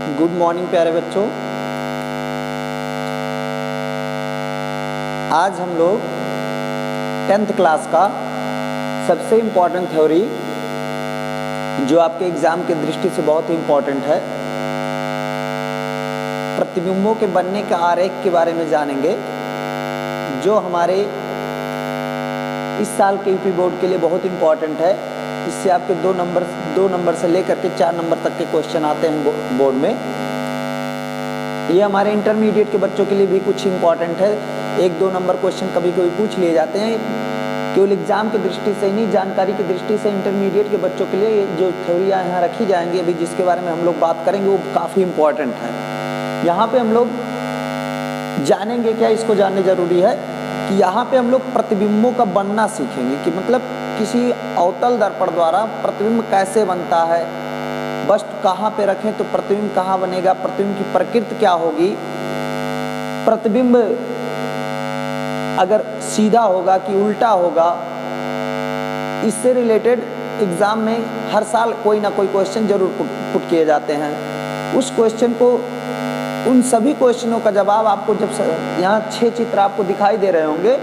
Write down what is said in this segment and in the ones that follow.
Good morning प्यारे बच्चों। आज हम लोग 10th क्लास का सबसे इम्पॉर्टेंट थ्योरी जो आपके एग्ज़ाम की दृष्टि से बहुत ही इम्पॉर्टेंट है, प्रतिबिंबों के बनने के आरेख के बारे में जानेंगे, जो हमारे इस साल के यूपी बोर्ड के लिए बहुत इम्पॉर्टेंट है। इससे आपके दो नंबर से लेकर के 4 नंबर तक के क्वेश्चन आते हैं बोर्ड में। ये हमारे इंटरमीडिएट के बच्चों के लिए भी कुछ इम्पॉर्टेंट है। 1-2 नंबर क्वेश्चन कभी कभी पूछ लिए जाते हैं, केवल एग्जाम की दृष्टि से नहीं, जानकारी की दृष्टि से इंटरमीडिएट के बच्चों के लिए जो थ्योरियाँ यहाँ रखी जाएंगी, अभी जिसके बारे में हम लोग बात करेंगे, वो काफ़ी इम्पॉर्टेंट है। यहाँ पे हम लोग जानेंगे क्या, इसको जानने जरूरी है कि यहाँ पे हम लोग प्रतिबिंबों का बनना सीखेंगे कि मतलब किसी अवतल दर्पण द्वारा प्रतिबिंब कैसे बनता है, वस्तु कहाँ पे रखें तो प्रतिबिंब कहाँ बनेगा, प्रतिबिंब की प्रकृति क्या होगी, प्रतिबिंब अगर सीधा होगा कि उल्टा होगा। इससे रिलेटेड एग्जाम में हर साल कोई ना कोई क्वेश्चन जरूर पुट किए जाते हैं। उस क्वेश्चन को, उन सभी क्वेश्चनों का जवाब आपको जब यहाँ 6 चित्र आपको दिखाई दे रहे होंगे,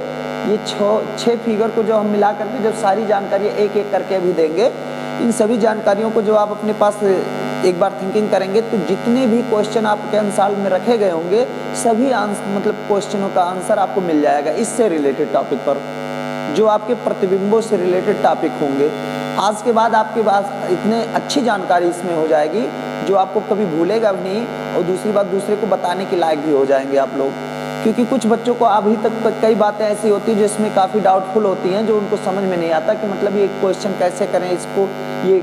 ये 6 फिगर को जो हम मिला करके जब सारी जानकारी एक एक करके अभी देंगे, इन सभी जानकारियों को जो आप अपने पास एक बार थिंकिंग करेंगे तो जितने भी क्वेश्चन आपके अनुसार में रखे गए होंगे, सभी मतलब क्वेश्चनों का आंसर आपको मिल जाएगा इससे रिलेटेड टॉपिक पर, जो आपके प्रतिबिंबों से रिलेटेड टॉपिक होंगे। आज के बाद आपके पास इतने अच्छी जानकारी इसमें हो जाएगी जो आपको कभी भूलेगा भी नहीं, और दूसरी बात दूसरे को बताने के लायक भी हो जाएंगे आप लोग। क्योंकि कुछ बच्चों को अभी तक कई बातें ऐसी होती हैं जिसमें काफ़ी डाउटफुल होती हैं, जो उनको समझ में नहीं आता कि मतलब ये क्वेश्चन कैसे करें, इसको ये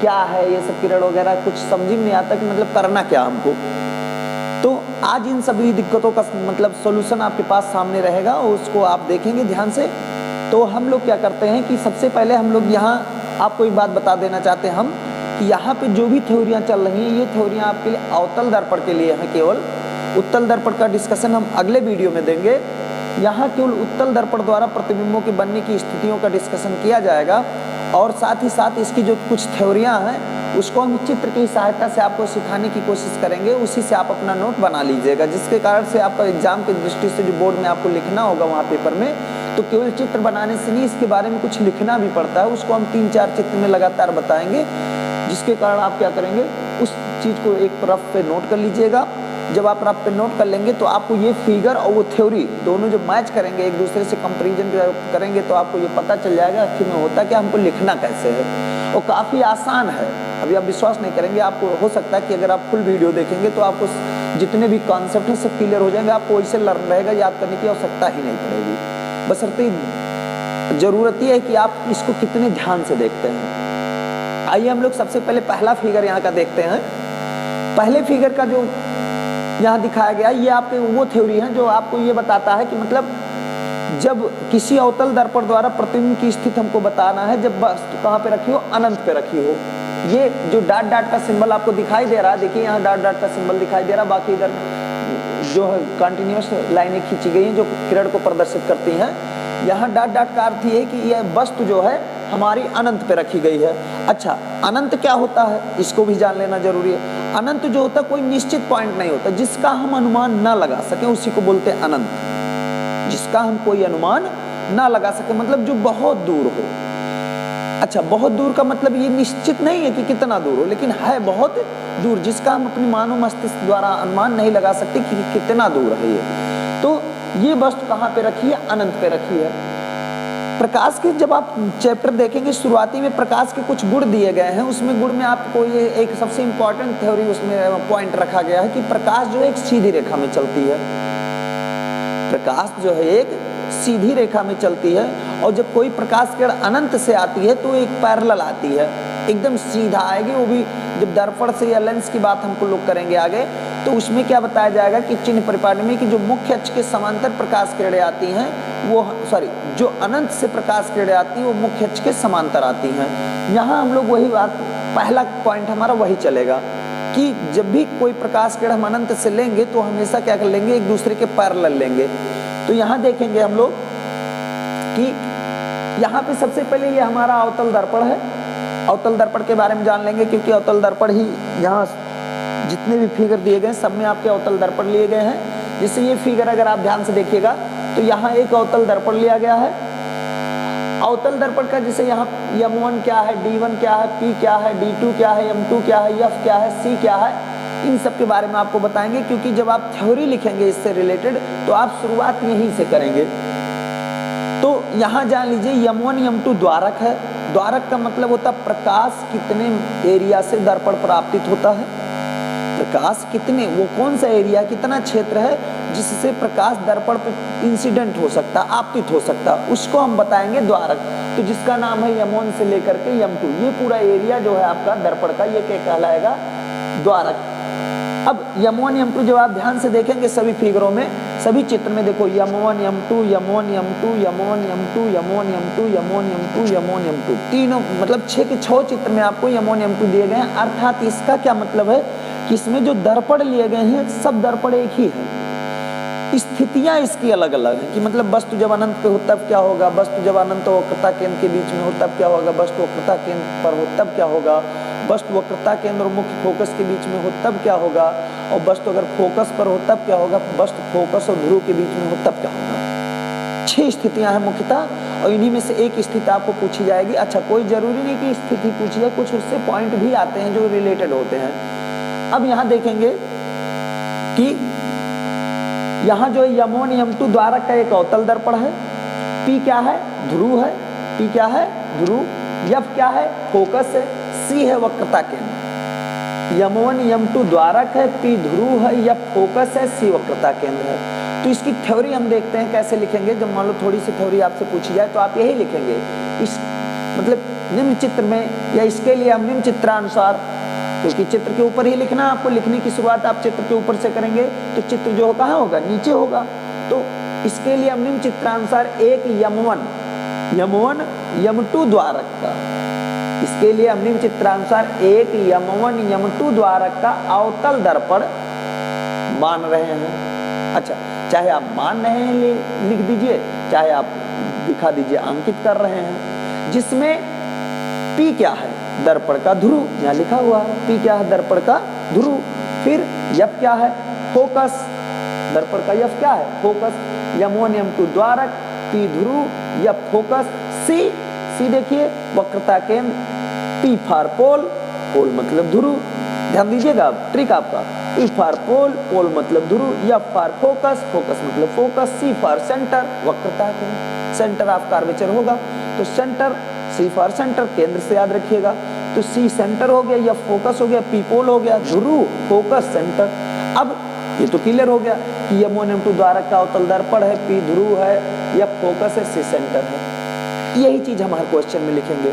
क्या है, ये सब किरण वगैरह कुछ समझ में नहीं आता कि मतलब करना क्या हमको। तो आज इन सभी दिक्कतों का मतलब सोल्यूशन आपके पास सामने रहेगा, और उसको आप देखेंगे ध्यान से। तो हम लोग क्या करते हैं कि सबसे पहले हम लोग यहाँ आपको एक बात बता देना चाहते हैं हम कि यहाँ पे जो भी थ्योरियाँ चल रही हैं, ये थ्योरियाँ आपके लिए अवतल दर्पण के लिए हैं केवल। उत्तल दर्पण का डिस्कशन हम अगले वीडियो में देंगे। यहाँ केवल उत्तल दर्पण द्वारा प्रतिबिंबों के बनने की स्थितियों का डिस्कशन किया जाएगा, और साथ ही साथ इसकी जो कुछ थ्योरियाँ हैं उसको हम चित्र की सहायता से आपको सिखाने की कोशिश करेंगे। उसी से आप अपना नोट बना लीजिएगा, जिसके कारण से आपका एग्जाम की दृष्टि से जो बोर्ड में आपको लिखना होगा वहाँ पेपर में, तो केवल चित्र बनाने से नहीं, इसके बारे में कुछ लिखना भी पड़ता है। उसको हम 3-4 चित्र में लगातार बताएंगे, जिसके कारण आप क्या करेंगे, उस चीज़ को एक रफ पे नोट कर लीजिएगा। जब आप रफ पे नोट कर लेंगे तो आपको ये फिगर और वो थ्योरी दोनों जब मैच करेंगे, एक दूसरे से कंपैरिजन करेंगे, तो आपको ये पता चल जाएगा आखिर में होता क्या, हमको लिखना कैसे है। और काफ़ी आसान है, अभी आप विश्वास नहीं करेंगे। आपको हो सकता है कि अगर आप फुल वीडियो देखेंगे तो आपको जितने भी कॉन्सेप्ट हैं सब क्लियर हो जाएंगे, आपको वैसे लर्न रहेगा, याद करने की आवश्यकता ही नहीं पड़ेगी। बशर्ते ज़रूरत ये है कि आप इसको कितने ध्यान से देखते हैं। आइए हम लोग सबसे पहले पहला फिगर यहाँ का देखते हैं। पहले फिगर का जो यहाँ दिखाया गया, ये आपके वो थ्योरी है जो आपको ये बताता है कि मतलब जब किसी अवतल दर्पण द्वारा प्रतिबिंब की स्थिति हमको बताना है, जब वस्तु कहाँ पे रखी हो, अनंत पे रखी हो। ये जो डॉट डॉट का सिंबल आपको दिखाई दे रहा है, देखिए यहाँ डॉट डॉट का सिंबल दिखाई दे रहा है, बाकी इधर जो है कंटिन्यूस लाइनें खींची गई हैं जो किरण को प्रदर्शित करती हैं। यहाँ डॉट डॉट का अर्थ ये है कि यह वस्तु जो है हमारी अनंत पे रखी गई है। अच्छा, अनंत क्या होता है इसको भी जान लेना जरूरी है। अनंत जो होता है कोई निश्चित पॉइंट नहीं होता, जिसका हम अनुमान ना लगा सके उसी को बोलते हैं अनंत। जिसका हम कोई अनुमान ना लगा सके मतलब जो बहुत दूर हो। अच्छा, बहुत दूर का मतलब ये निश्चित नहीं है कि कितना दूर हो, लेकिन है बहुत दूर, जिसका हम अपनी मानव मस्तिष्क द्वारा अनुमान नहीं लगा सकते कि कितना दूर है ये। तो ये वस्तु कहाँ पे रखी है, अनंत पे रखी है। प्रकाश के जब आप चैप्टर देखेंगे, शुरुआती में प्रकाश के कुछ गुण दिए गए हैं, उसमें गुण में आपको ये एक सबसे इम्पॉर्टेंट थ्योरी उसमें पॉइंट रखा गया है कि प्रकाश जो है एक सीधी रेखा में चलती है। प्रकाश जो है एक सीधी रेखा में चलती है, और जब कोई प्रकाश किरण अनंत से आती है तो एक पैरेलल आती है, एकदम सीधा आएगी। वो भी जब दर्पण से या लेंस की बात हमको लोग करेंगे आगे, तो उसमें क्या बताया जाएगा कि चिन्ह परिपाटी में कि जो मुख्य अक्ष के समांतर प्रकाश किरणें आती हैं वो जो अनंत से प्रकाश किरणें आती हैं वो मुख्य अक्ष के समांतर आती हैं। यहाँ हम लोग वही बात, पहला पॉइंट हमारा वही चलेगा कि जब भी कोई प्रकाश किरण हम अनंत से लेंगे तो हमेशा क्या कर लेंगे, एक दूसरे के पैरेलल लेंगे। तो यहाँ देखेंगे हम लोग कि यहाँ पे सबसे पहले ये हमारा अवतल दर्पण है। अवतल दर्पण के बारे में जान लेंगे, क्योंकि अवतल दर्पण ही यहाँ जितने भी फिगर दिए गए सब में आपके अवतल दर्पण लिए गए हैं। जैसे ये फिगर अगर आप ध्यान से देखिएगा तो यहाँ एक अवतल दर्पण लिया गया है। अवतल दर्पण का जैसे यहाँ M1 क्या है, D1 क्या है, P क्या है, D2 क्या है, M2 क्या है, F क्या है, C क्या है, इन सब के बारे में आपको बताएंगे, क्योंकि जब आप थ्योरी लिखेंगे इससे रिलेटेड तो आप शुरुआत यहीं से करेंगे। तो यहाँ जान लीजिए M1 M2 द्वारक है। द्वारक का मतलब होता है प्रकाश कितने एरिया से दर्पण पर आपतित होता है। प्रकाश कितने, वो कौन सा एरिया, कितना क्षेत्र है जिससे प्रकाश दर्पण पर इंसिडेंट हो सकता, आपतित हो सकता, उसको हम बताएंगे द्वारक। तो जिसका नाम है M1 से लेकर के M2, ये पूरा एरिया जो है आपका दर्पण का, ये क्या कहलाएगा, द्वारक। अब M1 M2 जब आप ध्यान से देखेंगे सभी फिगरों में, सभी चित्र में देखो M1 M2 M1 M2 M1 M2 M1 M2 M1 M2 M1 M2, तीनों मतलब 6 के 6 चित्र में आपको M1 M2 दिए गए हैं। अर्थात इसका क्या मतलब है कि इसमें जो दर्पण लिए गए हैं सब दर्पण एक ही है, स्थितियां इसकी अलग अलग हैं। कि मतलब वस्तु जब अनंत पे हो तब क्या होगा, वस्तु जब अनंत वक्रता केंद्र के बीच में हो तब क्या होगा, वस्तु वक्रता केंद्र पर हो तब क्या होगा, वस्तु वक्रता केंद्र और मुख्य फोकस के बीच में हो तब क्या होगा, और वस्तु अगर फोकस पर हो तब क्या होगा, वस्तु फोकस और ध्रुव के बीच में हो तब क्या होगा। 6 स्थितियां हैं मुख्यतः, और इन्हीं में से एक स्थिति आपको पूछी जाएगी। अच्छा, कोई जरूरी नहीं कि स्थिति पूछी जाए, कुछ उससे पॉइंट भी आते हैं जो रिलेटेड होते हैं। अब यहाँ देखेंगे कि यहाँ जो M1 M2 द्वारक का एक अवतल दर्पण है, P क्या है, ध्रुव है, P क्या है, ध्रुव, F क्या है, फोकस है, C है वक्रता केंद्र। M1 M2 द्वारक है, P ध्रुव है, F फोकस है, C वक्रता केंद्र है। तो इसकी थ्योरी हम देखते हैं कैसे लिखेंगे। जब मान लो थोड़ी सी थ्योरी आपसे पूछी जाए तो आप यही लिखेंगे, इस मतलब निम्न चित्र में, या इसके लिए हम निम्न चित्रानुसार, क्योंकि चित्र के ऊपर ही लिखना, आपको लिखने की शुरुआत आप चित्र के ऊपर से करेंगे तो चित्र जो कहाँ होगा, नीचे होगा। तो इसके लिए हम निम्न चित्रानुसार एक M1 M2 द्वारक का, इसके लिए हम निम्न चित्रानुसार एक M1 M2 द्वारक का अवतल दर्पण मान रहे हैं। अच्छा, चाहे आप मान रहे हैं लिख दीजिए, चाहे आप दिखा दीजिए अंकित कर रहे हैं, जिसमें P क्या है, दर्पण का ध्रुव, यहाँ लिखा हुआ है P क्या है, दर्पण का ध्रुव। फिर F क्या है, फोकस, दर्पण का F क्या है, फोकस। M1 M2 द्वारक, P ध्रुव, F फोकस, C देखिए वक्रता केंद्र, P फॉर पोल, पोल मतलब ध्रुव, ध्यान दीजिएगा ट्रिक आपका, P फॉर पोल, पोल मतलब ध्रुव, F फॉर फोकस, फोकस मतलब फोकस, C फॉर सेंटर, वक्रता केंद्र, सेंटर ऑफ कर्वेचर होगा। तो सेंटर, C फॉर सेंटर, केंद्र से याद रखिएगा। तो C सेंटर हो गया, या फोकस हो गया, P पोल हो गया, ध्रुव, फोकस, सेंटर। अब ये तो क्लियर हो गया कि M1 M2 द्वारक का अवतल दर्पण है, P ध्रुव है, या फोकस है, C सेंटर है। यही चीज हम हर क्वेश्चन में लिखेंगे।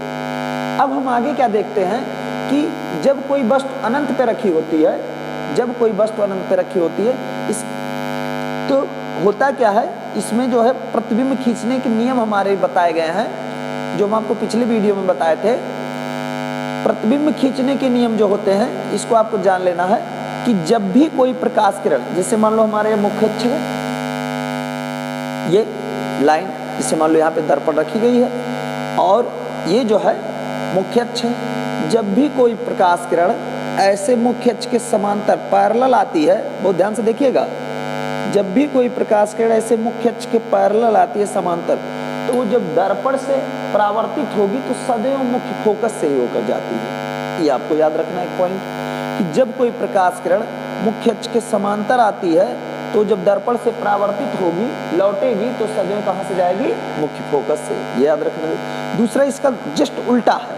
अब हम आगे क्या देखते हैं कि जब कोई वस्तु अनंत पे रखी होती है, जब कोई वस्तु अनंत पे रखी होती है, इस तो होता क्या है, इसमें जो है प्रतिबिंब खींचने के नियम हमारे बताए गए हैं, जो हम आपको पिछले वीडियो में बताए थे। प्रतिबिंब खींचने के नियम जो होते हैं, इसको आपको जान लेना है कि जब भी कोई प्रकाश किरण, जैसे मान लो हमारे मुख्य अक्ष है, ये लाइन, जैसे मान लो यहाँ पे दर्पण रखी गई है, और ये जो है मुख्य अक्ष है। जब भी कोई प्रकाश किरण ऐसे मुख्य अक्ष के समांतर पैरेलल आती है, बहुत ध्यान से देखिएगा, जब भी कोई प्रकाश किरण ऐसे मुख्य अक्ष के पैरेलल आती है समांतर, तो वो जब दर्पण से परावर्तित होगी तो सदैव मुख्य फोकस से ही होकर जाती है। ये आपको याद रखना एक पॉइंट, कि जब कोई प्रकाश किरण मुख्य अक्ष के समांतर आती है तो जब दर्पण से परावर्तित होगी, लौटेगी, तो सदैव कहाँ से जाएगी, मुख्य फोकस से। ये याद रखना। दूसरा इसका जस्ट उल्टा है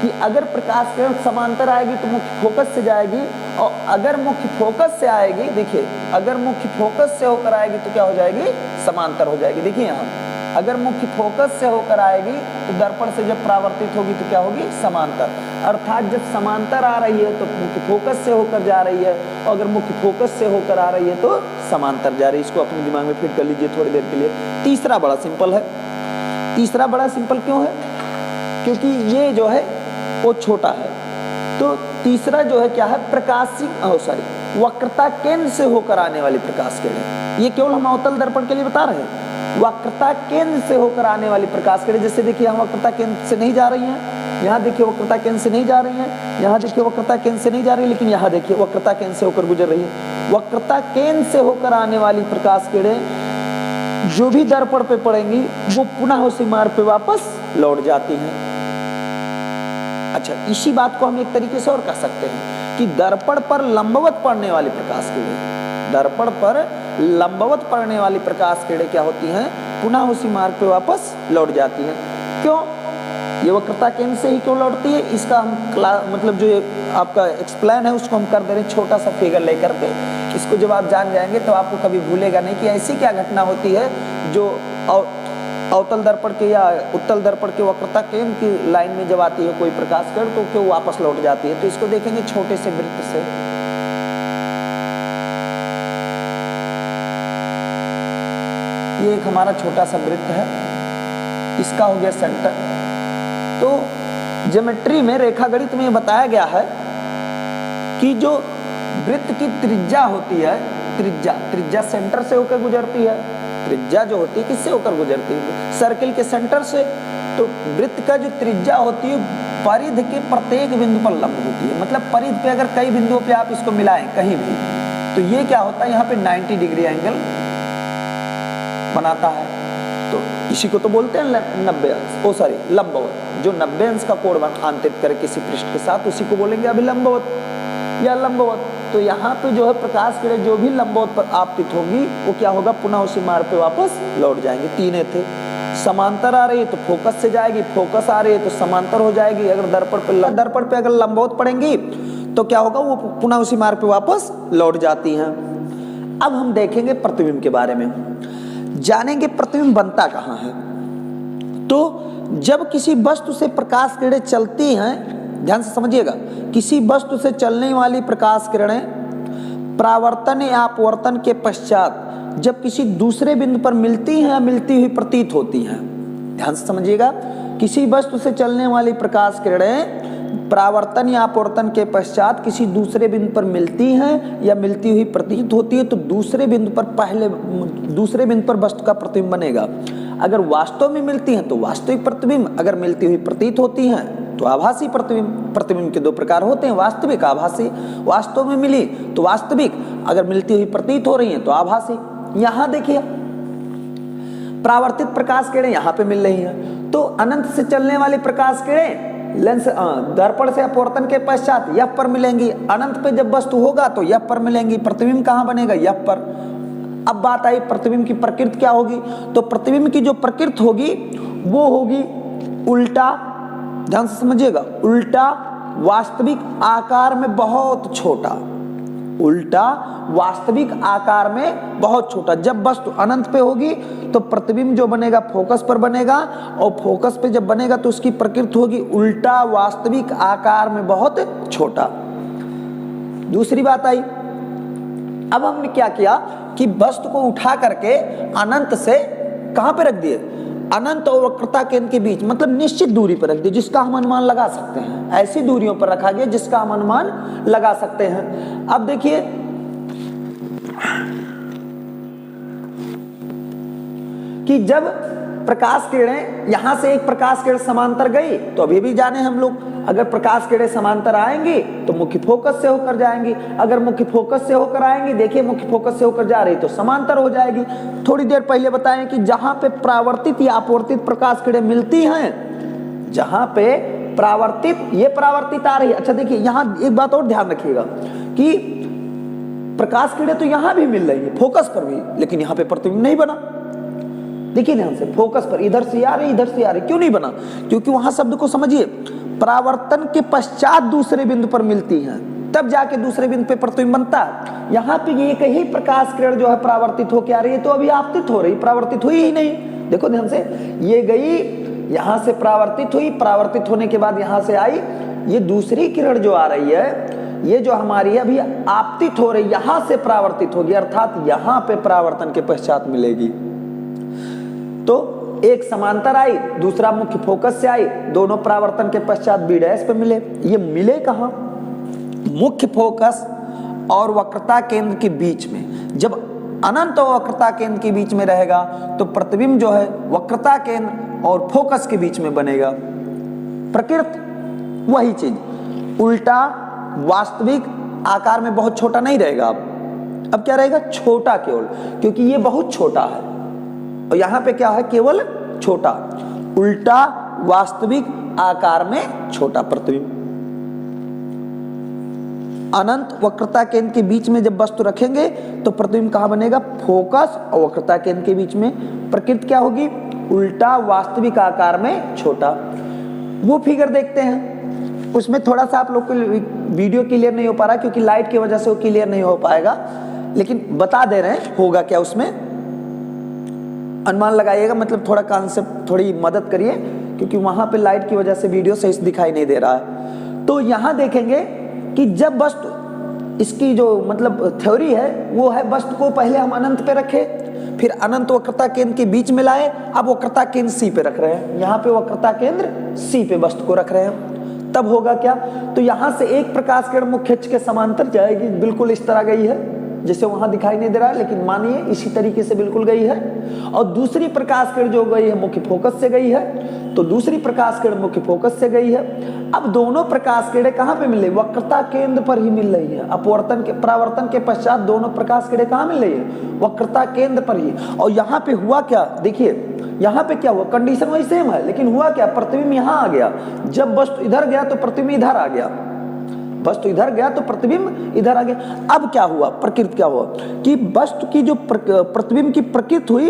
कि अगर प्रकाश किरण समांतर आएगी तो मुख्य फोकस से जाएगी, और अगर मुख्य फोकस से आएगी, देखिए अगर मुख्य फोकस से होकर आएगी तो क्या हो जाएगी, समांतर हो जाएगी। देखिए यहाँ अगर मुख्य फोकस से होकर आएगी तो दर्पण से जब परावर्तित होगी तो क्या होगी, समांतर। अर्थात जब समांतर आ रही है तो मुख्य फोकस से होकर जा रही है, और अगर मुख्य फोकस से होकर आ रही है तो समांतर जा रही है। इसको अपने दिमाग में फिट कर लीजिए थोड़ी देर के लिए। तीसरा बड़ा सिंपल है। तीसरा बड़ा सिंपल क्यों है, क्योंकि ये जो है वो छोटा है। तो तीसरा जो है क्या है, प्रकाशी वक्रता केंद्र से होकर आने वाली प्रकाश किरण। ये केवल हम अवतल दर्पण के लिए बता रहे हैं, वक्रता केंद्र से होकर आने वाली प्रकाश किरण। जैसे देखिए हम वक्रता केंद्र से नहीं जा रही हैं, यहाँ देखिए वक्रता केंद्र से नहीं जा रही है, यहाँ देखिए वक्रता केंद्र से नहीं जा रही, लेकिन यहाँ देखिए वक्रता केंद्र से होकर गुजर रही है। वक्रता केंद्र से होकर आने वाली प्रकाश किरणें जो भी दर्पण पे पड़ेंगी वो पुनः उसी मार्ग पे वापस लौट जाती हैं। अच्छा, इसी बात को हम एक तरीके से और कह सकते हैं कि दर्पण पर लंबवत पड़ने वाली प्रकाश किरणें, दर्पण पर लंबवत पड़ने वाली प्रकाश किरणें क्या होती हैं, पुनः उसी मार्ग पे वापस लौट जाती हैं। क्यों? ये वक्रता केंद्र से ही क्यों लौटती है, इसका हम मतलब जो आपका एक्सप्लेन है उसको हम कर दे रहे हैं छोटा सा फिगर लेकर के। इसको जब आप जान जाएंगे तो आपको कभी भूलेगा नहीं कि ऐसी क्या घटना होती है जो अवतल दर्पण के या उत्तल दर्पण के वक्रता केंद्र की लाइन में जब आती है कोई प्रकाश किरण तो क्यों वापस लौट जाती है। तो इसको देखेंगे छोटे से वृत्त से। ये एक हमारा छोटा सा वृत्त है, इसका हो गया सेंटर। तो ज्योमेट्री में, रेखा गणित में बताया गया है कि जो वृत्त की त्रिज्या होती है, त्रिज्या सेंटर से होकर गुजरती है। त्रिज्या जो होती है किससे होकर गुजरती है, सर्किल के सेंटर से। तो वृत्त का जो त्रिज्या होती है परिधि के प्रत्येक बिंदु पर लंब होती है। मतलब परिधि पे अगर कई बिंदुओं पे आप इसको मिलाएं कहीं भी, तो ये क्या होता है, यहाँ पे 90 डिग्री एंगल बनाता है। तो इसी को तो बोलते हैं 90 अंश, लंबवत। जो 90 अंश का कोण आंतरित करे किसी पृष्ठ के साथ, उसी को बोलेंगे अभिलंबवत या लंबवत। तो यहाँ पे जो है प्रकाश किरण जो भी लंबवत पर आपतित होगी वो क्या होगा, पुनः उसी मार्ग पे वापस लौट जाएंगे। तीन थे, समांतर आ रही है तो फोकस से जाएगी, फोकस आ रही है तो समांतर हो जाएगी। अगर दर्पण पे अगर लंबवत पड़ेंगी तो क्या होगा, वो पुनः उसी मार्ग पे वापस लौट जाती हैं। अब हम देखेंगे प्रतिबिंब के बारे में, जानेंगे प्रतिबिंब बनता कहाँ है। तो जब किसी वस्तु से प्रकाश किरणें चलती हैं, ध्यान से समझिएगा, किसी वस्तु से चलने वाली प्रकाश किरणें परावर्तन या अपवर्तन के पश्चात जब किसी दूसरे बिंदु पर मिलती हैं, मिलती हुई प्रतीत होती हैं। ध्यान से समझिएगा, किसी वस्तु से चलने वाली प्रकाश किरणें परावर्तन या अपवर्तन के पश्चात किसी दूसरे बिंदु पर मिलती हैं या मिलती हुई प्रतीत होती है, तो दूसरे बिंदु पर वस्तु का प्रतिबिंब बनेगा। अगर वास्तव में मिलती हैं तो वास्तविक प्रतिबिंब, अगर मिलती हुई प्रतीत होती हैं तो आभासी प्रतिबिंब। प्रतिबिंब के दो प्रकार होते हैं, वास्तविक, आभासी। वास्तव में मिली तो वास्तविक, अगर मिलती हुई प्रतीत हो रही है तो आभासी। यहाँ देखिए परावर्तित प्रकाश किरणें यहाँ पे मिल रही हैं, तो अनंत से चलने वाली प्रकाश किरणें लेंस दर्पण से अपवर्तन के पश्चात एफ पर मिलेंगी। अनंत पे जब वस्तु होगा तो एफ पर मिलेंगी। प्रतिबिंब कहाँ बनेगा, एफ पर। अब बात आई प्रतिबिंब की प्रकृति क्या होगी। तो प्रतिबिंब की जो प्रकृति होगी वो होगी उल्टा, ध्यान से समझिएगा, उल्टा, वास्तविक आकार में बहुत छोटा। उल्टा, वास्तविक आकार में बहुत छोटा। जब वस्तु अनंत पे होगी तो प्रतिबिंब जो बनेगा फोकस पर बनेगा, और फोकस पे जब बनेगा तो उसकी प्रकृति होगी उल्टा, वास्तविक आकार में बहुत छोटा। दूसरी बात आई, अब हमने क्या किया कि वस्तु को उठा करके अनंत से कहां पे रख दिए, अनंत और वक्रता केंद्र के बीच, मतलब निश्चित दूरी पर रख दिए जिसका हम अनुमान लगा सकते हैं। ऐसी दूरियों पर रखा गया जिसका हम अनुमान लगा सकते हैं। अब देखिए कि जब प्रकाश किरणें यहां से एक प्रकाश किरण समांतर गई तो अभी भी जाने हम लोग, अगर प्रकाश किरणें समांतर आएंगी तो मुख्य फोकस से होकर जाएंगी। अगर मुख्य फोकस से होकर आएंगी, देखिए मुख्य फोकस से होकर जा रही तो समांतर हो जाएगी। थोड़ी देर पहले बताएं कि जहां पे परावर्तित या अपवर्तित प्रकाश किरणें मिलती हैं, जहां पे ये परावर्तित आ रही है। अच्छा देखिए यहां एक बात और ध्यान रखिएगा कि प्रकाश किरणें तो यहां भी मिल रही है फोकस पर भी, लेकिन यहां पे प्रतिबिंब नहीं बना। देखिए ध्यान से, फोकस पर इधर से आ रही, इधर से आ रही, क्यों नहीं बना, क्योंकि वहां शब्द को समझिए, परावर्तन के पश्चात दूसरे बिंदु पर मिलती हैं तब जाके दूसरे बिंदु पे प्रतिबिंब बनता है। यहाँ पे एक ही प्रकाश किरण जो है परावर्तित होकर आ रही है तो अभी आपतित हो रही, परावर्तित हुई ही नहीं। देखो ध्यान से, ये गई यहां से परावर्तित हुई, परावर्तित होने के बाद यहां से आई, ये दूसरी किरण जो आ रही है, ये जो हमारी है अभी आपतित हो रही, यहां से परावर्तित होगी, अर्थात यहां पे परावर्तन के पश्चात मिलेगी। तो एक समांतर आई, दूसरा मुख्य फोकस से आई, दोनों परावर्तन के पश्चात बी डैश पे मिले। ये मिले कहां, मुख्य फोकस और वक्रता केंद्र के बीच में। जब अनंत और वक्रता केंद्र के बीच में रहेगा तो प्रतिबिंब जो है वक्रता केंद्र और फोकस के बीच में बनेगा। प्रकृति वही चीज उल्टा वास्तविक आकार में बहुत छोटा नहीं रहेगा। अब क्या रहेगा, छोटा केवल, क्योंकि ये बहुत छोटा है और यहां पे क्या है, केवल छोटा। उल्टा वास्तविक आकार में छोटा प्रतिबिंब। अनंत वक्रता केंद्र के बीच में जब वस्तु रखेंगे तो प्रतिबिंब कहां बनेगा, फोकस और वक्रता केंद्र के बीच में। प्रकृति क्या होगी, उल्टा वास्तविक आकार में छोटा। वो फिगर देखते हैं, उसमें थोड़ा सा आप लोग को वीडियो क्लियर नहीं हो पा रहा क्योंकि लाइट की वजह से वो क्लियर नहीं हो पाएगा, लेकिन बता दे रहे हैं होगा क्या उसमें, अनुमान लगाइएगा, मतलब थोड़ा कॉन्सेप्ट, थोड़ी मदद करिए क्योंकि वहां पे लाइट की वजह से वीडियो सही से दिखाई नहीं दे रहा है। तो यहां देखेंगे कि जब वस्तु, इसकी जो मतलब थ्योरी है वो है, वस्तु को पहले हम अनंत पे रखे, फिर अनंत वक्रता केंद्र के बीच में लाए, अब वक्रता केंद्र सी पे रख रहे हैं। यहाँ पे वक्रता केंद्र सी पे वस्तु को रख रहे हैं, तब होगा क्या, तो यहाँ से एक प्रकाश किरण मुख्य अक्ष के समांतर जाएगी, बिल्कुल इस तरह गई है, जैसे वहां दिखाई नहीं दे रहा है लेकिन मानिए इसी तरीके से बिल्कुल गई है। और दूसरी प्रकाश किरण जो गई है मुख्य फोकस से गई है, तो दूसरी प्रकाश किरण मुख्य फोकस से गई है। अब दोनों प्रकाश किरणें कहां पे मिल रही, वक्रता केंद्र पर ही मिल रही है। अपवर्तन के परावर्तन के पश्चात दोनों प्रकाश किरणें कहां मिल रही है, वक्रता केंद्र पर ही। और यहाँ पे हुआ क्या, देखिए यहाँ पे क्या हुआ, कंडीशन वही सेम है, लेकिन हुआ क्या, प्रतिबिंब यहाँ आ गया। जब वस्तु इधर गया तो प्रतिबिंब इधर आ गया, वस्तु इधर गया तो प्रतिबिंब इधर आ गया। अब क्या हुआ, प्रकृति क्या हुआ कि वस्तु की जो प्रतिबिंब की प्रकृति हुई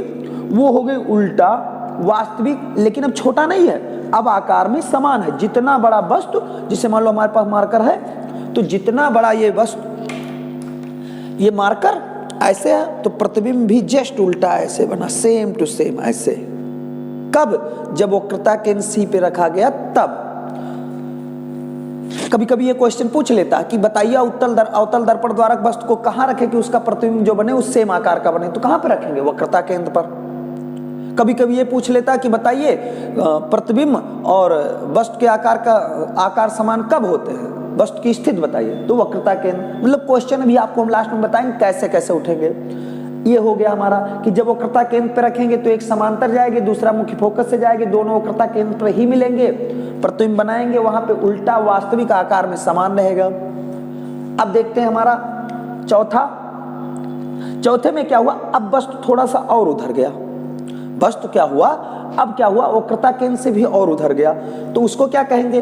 वो हो गई उल्टा वास्तविक, लेकिन अब छोटा नहीं है, अब आकार में समान है। जितना बड़ा वस्तु, जिसे मान लो हमारे पास मार्कर है, तो जितना बड़ा ये वस्तु, ये मार्कर ऐसे है तो प्रतिबिंब भी जस्ट उल्टा ऐसे बना, सेम टू सेम ऐसे। कब, जब वक्रता केंद्र सी पे रखा गया तब। कभी कभी ये क्वेश्चन पूछ लेता है कि बताइए अवतल दर्पण द्वारा वस्तु को कहां रखें कि उसका प्रतिबिंब जो बने उस सेम आकार का बने, तो कहां पर रखेंगे, वक्रता केंद्र पर। कभी कभी ये पूछ लेता है कि बताइए प्रतिबिंब और वस्तु के आकार समान कब होते हैं, वस्तु की स्थिति बताइए, तो वक्रता केंद्र। मतलब क्वेश्चन भी आपको हम लास्ट में बताएंगे कैसे कैसे उठेंगे। ये हो गया हमारा कि जब वक्रता केंद्र पे रखेंगे तो एक समांतर जाएगी, दूसरा मुख्य फोकस से जाएगी, दोनों वक्रता केंद्र पर ही मिलेंगे, प्रतिबिंब बनाएंगे, वहां पे उल्टा वास्तविक आकार में समान रहेगा। अब देखते हैं हमारा चौथे में क्या हुआ, अब वस्तु थोड़ा सा और उधर गया। वस्तु क्या हुआ, अब क्या हुआ, वक्रता केंद्र से भी और उधर गया, तो उसको क्या कहेंगे,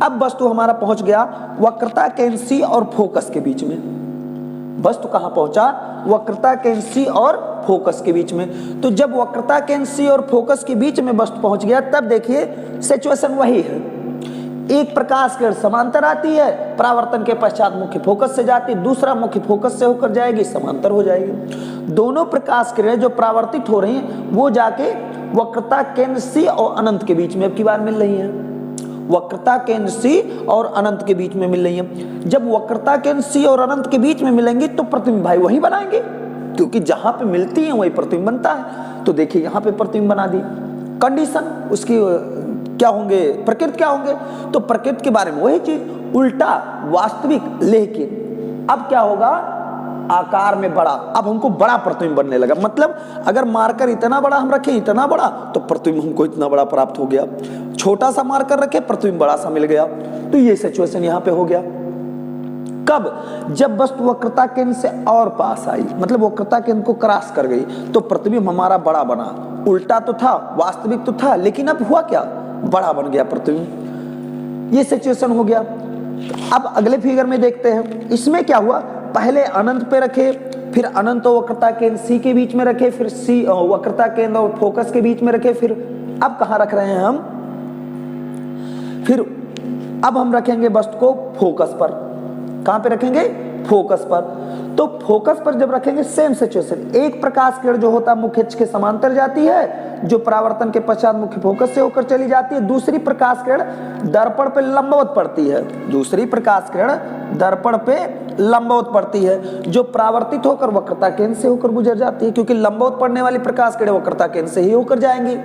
अब वस्तु हमारा पहुंच गया वक्रता केंद्र सी और फोकस के बीच में। वस्तु कहां पहुंचा, वक्रता केंद्र सी और फोकस के बीच में। तो जब वक्रता केंद्र सी और फोकस के बीच में वस्तु पहुंच गया, तब देखिए सिचुएशन वही है, एक प्रकाश किरण समांतर आती है, परावर्तन के पश्चात मुख्य फोकस से जाती है, दूसरा मुख्य फोकस से होकर जाएगी, समांतर हो जाएगी। दोनों प्रकाश किरणें जो परावर्तित हो रही हैं वो जाके वक्रता केंद्र सी और अनंत के बीच में अब की बार मिल रही है, वक्रता केंद्र सी और अनंत के बीच में मिल रही है। जब वक्रता केंद्र सी और अनंत के बीच में मिलेंगी तो प्रतिबिंब भाई वही बनाएंगे, क्योंकि जहां पे मिलती है वही प्रतिबिंब बनता है। तो देखिए यहां पे प्रतिबिंब बना दी। कंडीशन उसकी क्या होंगे, प्रकृति क्या होंगे, तो प्रकृति के बारे में वही चीज, उल्टा वास्तविक, लेकिन अब क्या होगा, आकार में बड़ा। अब हमको बड़ा प्रतिबिंब बनने लगा, मतलब अगर मार्कर इतना बड़ा हम रखें, इतना बड़ा, तो प्रतिबिंब हमको इतना बड़ा प्राप्त हो गया। छोटा सा मार्कर रखे, प्रतिबिंब बड़ा सा मिल गया। तो ये सिचुएशन यहाँ पे हो गया। कब, जब वस्तु वक्रता केंद्र से और पास आई, मतलब वक्रता केंद्र को क्रॉस कर गई, तो प्रतिबिंब हमारा बड़ा बना। उल्टा तो था, वास्तविक तो था, लेकिन अब हुआ क्या, बड़ा बन गया प्रतिबिंब। ये सिचुएशन हो गया। अब अगले फिगर में देखते हैं, इसमें क्या हुआ, पहले अनंत पे रखे, फिर अनंत और वक्रता केंद्र सी के बीच में रखे, फिर सी वक्रता केंद्र और फोकस के बीच में रखे, फिर अब कहां रख रहे हैं हम, फिर अब हम रखेंगे वस्तु को फोकस पर। कहां पे रखेंगे, फोकस पर। तो फोकस पर जब रखेंगे सेम सिचुएशन, एक प्रकाश किरण जो होता है मुख्य अक्ष के समांतर जाती है, जो परावर्तन के पश्चात मुख्य फोकस से होकर चली जाती है। दूसरी प्रकाश किरण दर्पण पे लंबवत पड़ती है, दूसरी प्रकाश किरण दर्पण पे लंबवत पड़ती है, जो परावर्तित होकर वक्रता केंद्र से होकर गुजर जाती है, क्योंकि लंबवत पड़ने वाली प्रकाश किरण वक्रता केंद्र से ही होकर जाएंगी।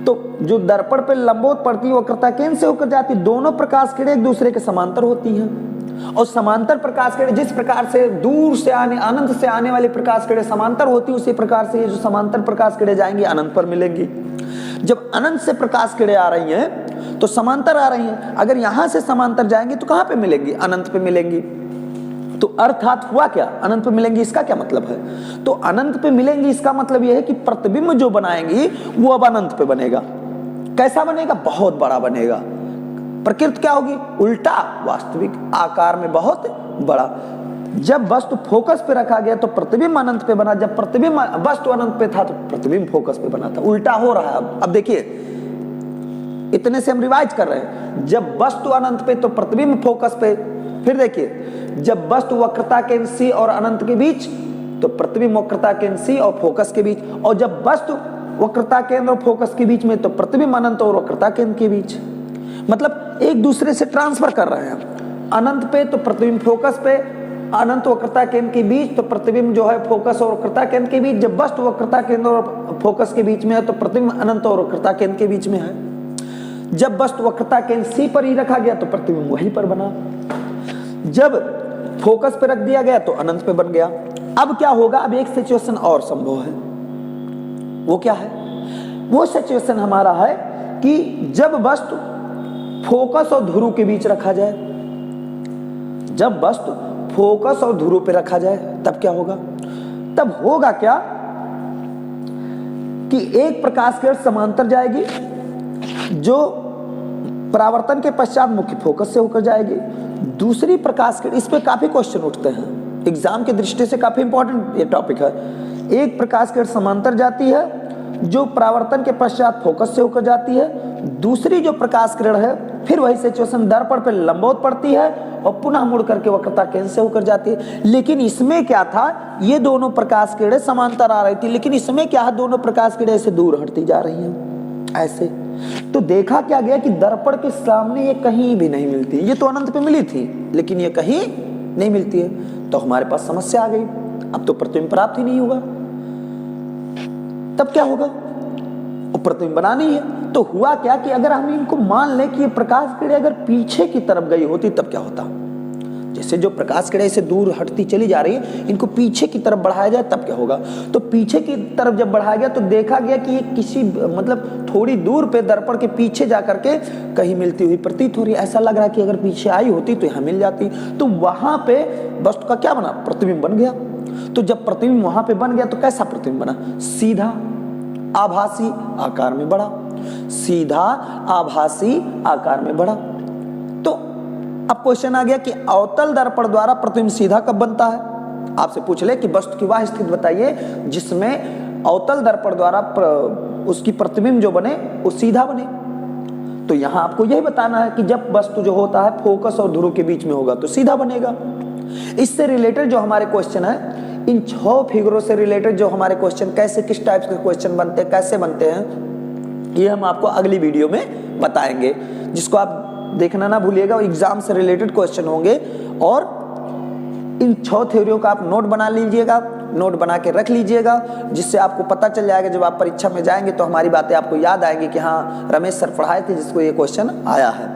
तो जो दर्पण पे लंबवत पड़ती है वक्रता केंद्र से होकर जाती है, दोनों प्रकाश किरण एक दूसरे के समांतर होती हैं। और समांतर प्रकाश किरण जिस प्रकार से दूर से आने, अनंत से आने वाली प्रकाश किरण समांतर होती है, उसी प्रकार से ये जो समांतर प्रकाश किरण जाएंगी अनंत पर मिलेंगी। जब अनंत से प्रकाश किरण आ रही हैं तो समांतर आ रही हैं। अगर यहाँ से समांतर जाएंगी तो कहाँ पे मिलेंगी? अनंत पे मिलेंगी। तो अर्थात हुआ क्या? अनंत पे मिलेंगी, इसका क्या मतलब है? तो अनंत पे मिलेंगी इसका मतलब यह है कि प्रतिबिंब जो बनाएंगी वो अब अनंत पे बनेगा। कैसा बनेगा? बहुत बड़ा बनेगा। प्रकृति क्या होगी? उल्टा, वास्तविक आकार में बहुत बड़ा। जब वस्तु फोकस पे रखा गया तो प्रतिबिंब अनंत पे बना, जब प्रतिबिंब वस्तु अनंत पे था तो प्रतिबिंब फोकस पे बना था। उल्टा हो रहा है। अब देखिए, इतने से हम रिवाइज कर रहे हैं। जब वस्तु अनंत पे तो प्रतिबिंब फोकस पे। फिर देखिए, जब वस्तु वक्रता केंद्र C और अनंत के बीच तो प्रतिबिंब वक्रता केंद्र C और फोकस के बीच, और जब वस्तु वक्रता केंद्र और फोकस के बीच में तो प्रतिबिंब अनंत और वक्रता केंद्र के बीच। मतलब एक दूसरे से ट्रांसफर कर रहे हैं। अनंत पे तो प्रतिबिंब फोकस पे, अनंत वक्रता केंद्र के बीच तो प्रतिबिंब जो है फोकस और वक्रता केंद्र के बीच। जब वस्तु वक्रता केंद्र और फोकस के बीच में है तो प्रतिबिंब अनंत और वक्रता केंद्र के बीच में है। जब वस्तु वक्रता केंद्र C पर ही रखा गया तो प्रतिबिंब वहीं पर बना। जब फोकस पे रख दिया गया तो अनंत पे बन गया। अब क्या होगा? अब एक सिचुएशन और संभव है। वो क्या है? वो सिचुएशन हमारा है कि जब वस्तु फोकस और ध्रुव के बीच रखा जाए, जब वस्तु फोकस और ध्रुव पे रखा जाए तब क्या होगा? तब होगा क्या कि एक प्रकाश किरण समांतर जाएगी जो परावर्तन के पश्चात मुख्य फोकस से होकर जाएगी। दूसरी प्रकाश किरण, इस पे काफी क्वेश्चन उठते हैं एग्जाम की दृष्टि से, काफी इंपॉर्टेंट ये टॉपिक है। एक प्रकाश किरण समांतर जाती है जो परावर्तन के पश्चात फोकस से होकर जाती है। दूसरी जो प्रकाश किरण है फिर वही सिचुएशन दर्पण पे लंबवत पड़ती है और पुनः मुड़ करके वक्रता केंद्र से होकर जाती है। लेकिन इसमें क्या था? ये दोनों प्रकाश किरणें समांतर आ रही थी, लेकिन इसमें क्या है? दोनों प्रकाश किरणें से दूर हटती जा रही हैं ऐसे। तो देखा क्या गया कि दर्पण के सामने ये कहीं भी नहीं मिलती। ये तो अनंत पे मिली थी लेकिन ये कहीं नहीं मिलती है। तो हमारे पास समस्या आ गई, अब तो प्रतिबिंब प्राप्त ही नहीं होगा। तब क्या होगा? प्रतिबिंब बनानी है। तो हुआ क्या कि अगर हम इनको मान लें कि ये प्रकाश किरणें अगर पीछे की तरफ गई होती तब क्या होता? जैसे जो प्रकाश किरणें से दूर हटती चली जा रही है, इनको पीछे की तरफ बढ़ाया जाए तब क्या होगा? तो पीछे की तरफ जब बढ़ाया गया तो देखा गया कि ये किसी मतलब थोड़ी दूर पे दर्पण के पीछे जाकर के कहीं मिलती हुई प्रतीत हो रही है। ऐसा लग रहा है कि अगर पीछे आई होती तो यहाँ मिल जाती। तो वहां पे वस्तु का क्या बना? प्रतिबिंब बन गया। तो जब प्रतिबिंब वहां पे बन गया तो कैसा प्रतिबिंब बना? सीधा आभासी आकार में बढ़ा, सीधा आभासी आकार में बढ़ा। तो अब क्वेश्चन आ गया कि अवतल दर्पण द्वारा प्रतिबिंब सीधा कब बनता है? आपसे पूछ ले कि वस्तु की वह स्थिति बताइए जिसमें अवतल दर्पण द्वारा उसकी प्रतिबिंब जो बने वो सीधा बने। तो यहां आपको यही बताना है कि जब वस्तु जो होता है फोकस और ध्रुव के बीच में होगा तो सीधा बनेगा। इससे रिलेटेड जो हमारे क्वेश्चन है, इन 6 फिगरों से रिलेटेड जो हमारे क्वेश्चन कैसे, किस टाइप के क्वेश्चन बनते हैं, कैसे बनते हैं, ये हम आपको अगली वीडियो में बताएंगे, जिसको आप देखना ना भूलिएगा। एग्जाम से रिलेटेड क्वेश्चन होंगे और इन 6 थ्योरियों का आप नोट बना लीजिएगा, नोट बना के रख लीजिएगा, जिससे आपको पता चल जाएगा जब आप परीक्षा में जाएंगे तो हमारी बातें आपको याद आएंगी कि हाँ रमेश सर पढ़ाए थे जिसको ये क्वेश्चन आया है।